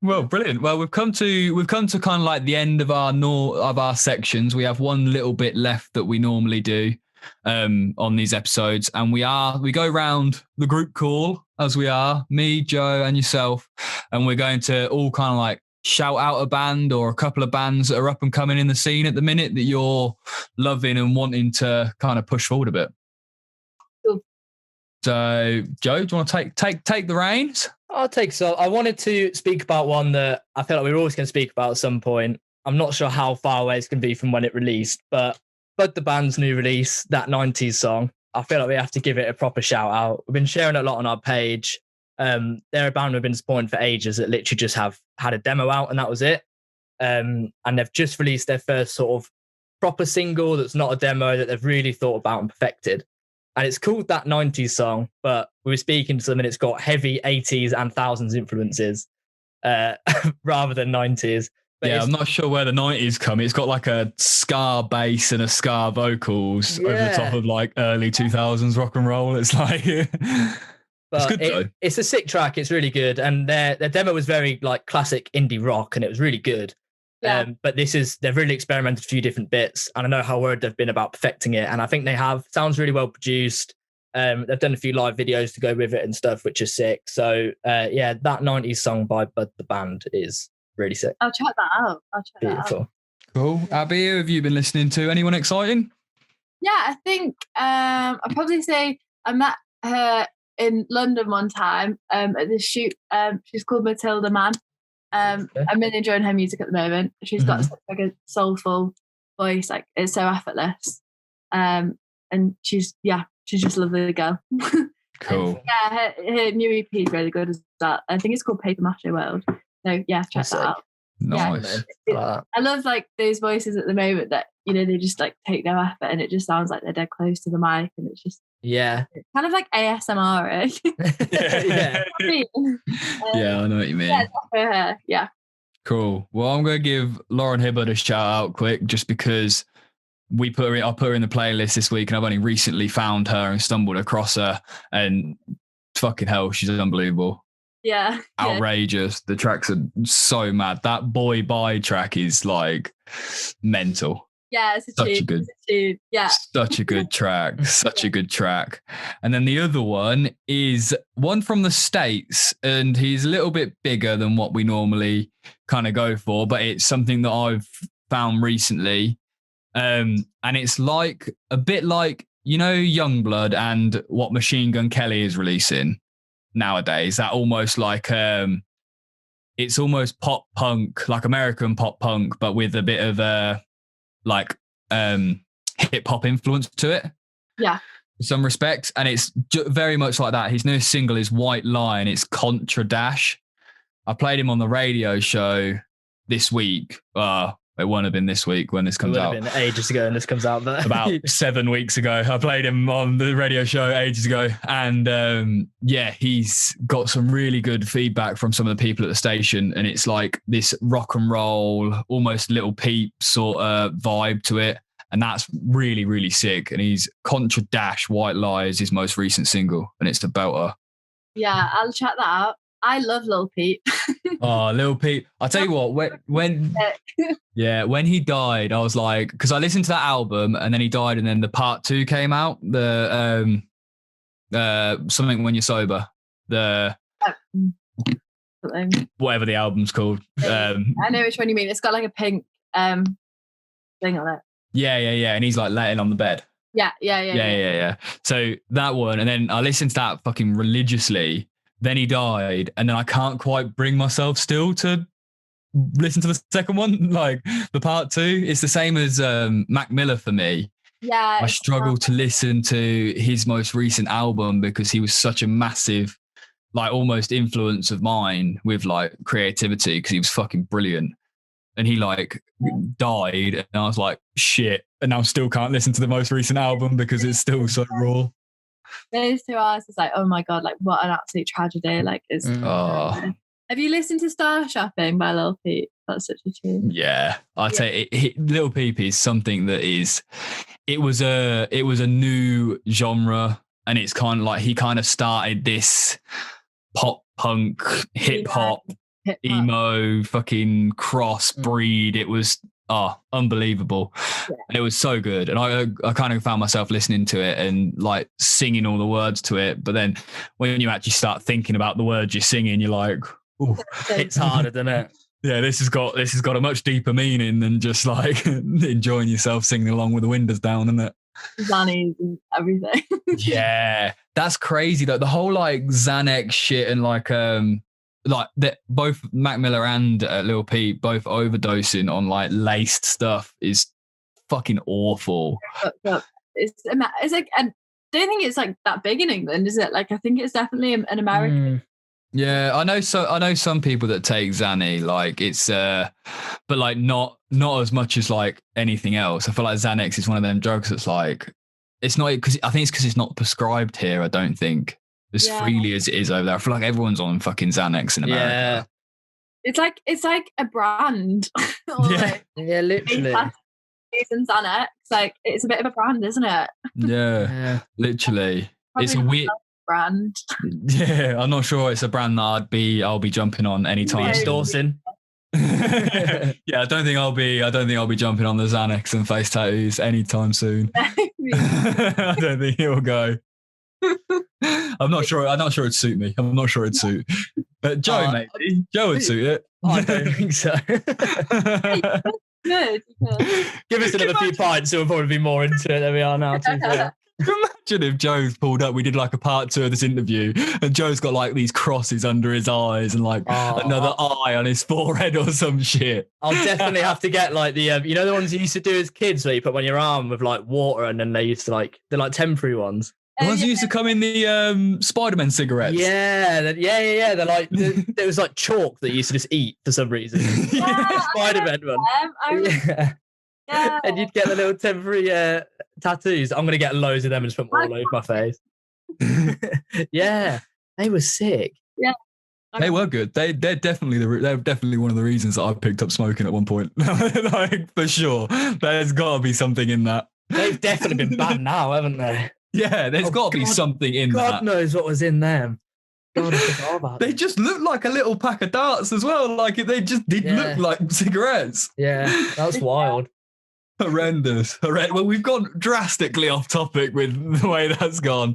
Well, brilliant. Well, we've come to kind of like the end of our sections. We have one little bit left that we normally do on these episodes, and we go round the group call as we are, me, Joe, and yourself, and we're going to all kind of like shout out a band or a couple of bands that are up and coming in the scene at the minute that you're loving and wanting to kind of push forward a bit. Cool. So, Joe, do you want to take the reins? I'll take so. I wanted to speak about one that I feel like we were always going to speak about at some point. I'm not sure how far away it's going to be from when it released, but the band's new release, that 90s song, I feel like we have to give it a proper shout out. We've been sharing a lot on our page. They're a band we've been supporting for ages that literally just have had a demo out and that was it. And they've just released their first sort of proper single that's not a demo that they've really thought about and perfected. And it's called That 90s Song, but we were speaking to them and it's got heavy 80s and thousands influences rather than 90s. But yeah, I'm not sure where the 90s come. It's got like a ska bass and a ska vocals over the top of like early 2000s rock and roll. It's like... But it's good though. It's a sick track. It's really good. And their demo was very like classic indie rock and it was really good. Yeah. But they've really experimented a few different bits. And I know how worried they've been about perfecting it. And I think they have. Sounds really well produced. They've done a few live videos to go with it and stuff, which is sick. So yeah, That 90s Song by Bud the Band is really sick. I'll check that out. Beautiful. Cool. Abbie, who have you been listening to? Anyone exciting? Yeah, I think I'd probably say I met her in London one time at this shoot. She's called Matilda Mann. I'm really enjoying her music at the moment. She's got such like a soulful voice, like it's so effortless. And she's just a lovely girl. Cool. And, her new EP is really good as that. I think it's called Paper Mache World. So yeah, check that out. Nice. Yeah, I love like those voices at the moment that, you know, they just like take no effort and it just sounds like they're dead close to the mic and it's just kind of like ASMR. Yeah, I know what you mean. Yeah, for her. Yeah. Cool. Well, I'm going to give Lauren Hibberd a shout out quick just because I put her in the playlist this week and I've only recently found her and stumbled across her and fucking hell, she's unbelievable. Yeah. Outrageous. The tracks are so mad. That Boy Bye track is like mental. Yeah, it's such a good track. Such a good track. And then the other one is one from the States, and he's a little bit bigger than what we normally kind of go for, but it's something that I've found recently. And it's like a bit like, you know, Youngblood and what Machine Gun Kelly is releasing nowadays. That almost like it's almost pop punk, like American pop punk, but with a bit of like hip hop influence to it. Yeah. In some respects. And it's very much like that. His newest single is White Line. It's Contradash. I played him on the radio show this week. It won't have been this week when this comes out. It would have been ages ago and this comes out. But about 7 weeks ago. I played him on the radio show ages ago. And he's got some really good feedback from some of the people at the station. And it's like this rock and roll, almost Little Peep sort of vibe to it. And that's really, really sick. And he's Contradash, White Lie is his most recent single. And it's the belter. Yeah, I'll check that out. I love Lil Peep. Oh, Lil Peep. I'll tell you what, when he died, I was like, because I listened to that album and then he died and then the part 2 came out, the Something When You're Sober, the whatever the album's called. I know which one you mean. It's got like a pink thing on it. Yeah. And he's like laying on the bed. Yeah. So that one, and then I listened to that fucking religiously. Then he died, and then I can't quite bring myself still to listen to the second one, like the part 2. It's the same as Mac Miller for me. Yeah. I struggle to listen to his most recent album because he was such a massive, like almost influence of mine with like creativity because he was fucking brilliant. And he like died, and I was like, shit. And I still can't listen to the most recent album because it's still so raw. Those 2 hours is like, oh my God, like what an absolute tragedy. Like, it's. Have you listened to Star Shopping by Lil Peep? That's such a tune. Yeah, I'd say Lil Peep is something that is. It was a new genre, and it's kind of like he kind of started this pop punk hip hop emo, fucking cross breed. It was unbelievable. It was so good. And I kind of found myself listening to it and like singing all the words to it. But then when you actually start thinking about the words you're singing, you're like, ooh, it's harder, doesn't it? Yeah, this has got a much deeper meaning than just like enjoying yourself singing along with the windows down, isn't it? Xannies and everything. Yeah, that's crazy though. The whole like Xanax shit and like that both Mac Miller and Lil Peep both overdosing on like laced stuff is fucking awful. It's like, I don't think it's like that big in England, is it? Like, I think it's definitely an American. Yeah, I know some people that take Xanny, like it's but like not as much as like anything else. I feel like Xanax is one of them drugs that's like it's not because it's not prescribed here. I don't think as freely as it is over there. I feel like everyone's on fucking Xanax in America. Yeah, it's like a brand. Yeah, literally. And Xanax, like it's a bit of a brand, isn't it? Yeah. Literally. Probably it's a weird brand. Yeah, I'm not sure it's a brand that I'll be jumping on anytime. Dawson. Yeah, I don't think I'll be jumping on the Xanax and face tattoos anytime soon. I don't think it'll go. I'm not sure it'd suit me. I'm not sure it'd suit. But Joe, maybe. Joe would suit it. I don't think so. Good. Give us another few pints, so we'll probably be more into it than we are now. Imagine if Joe pulled up, we did like a part 2 of this interview and Joe's got like these crosses under his eyes and like another eye on his forehead or some shit. I'll definitely have to get like the, you know, the ones you used to do as kids where you put on your arm with like water and then they used to like, they're like temporary ones. The ones that used to come in the Spider-Man cigarettes. Yeah. They're like, there was like chalk that you used to just eat for some reason. Spider-Man one. Yeah. And you'd get the little temporary tattoos. I'm going to get loads of them and just put them all over my face. Yeah. They were sick. Yeah. They were good. They're definitely one of the reasons that I picked up smoking at one point. Like, for sure. There's got to be something in that. They've definitely been banned now, haven't they? Yeah, there's got to be something in that. God knows what was in them. God, I forgot about they just looked like a little pack of darts as well. Like they just did look like cigarettes. Yeah, that's wild. Horrendous. Well, we've gone drastically off topic with the way that's gone.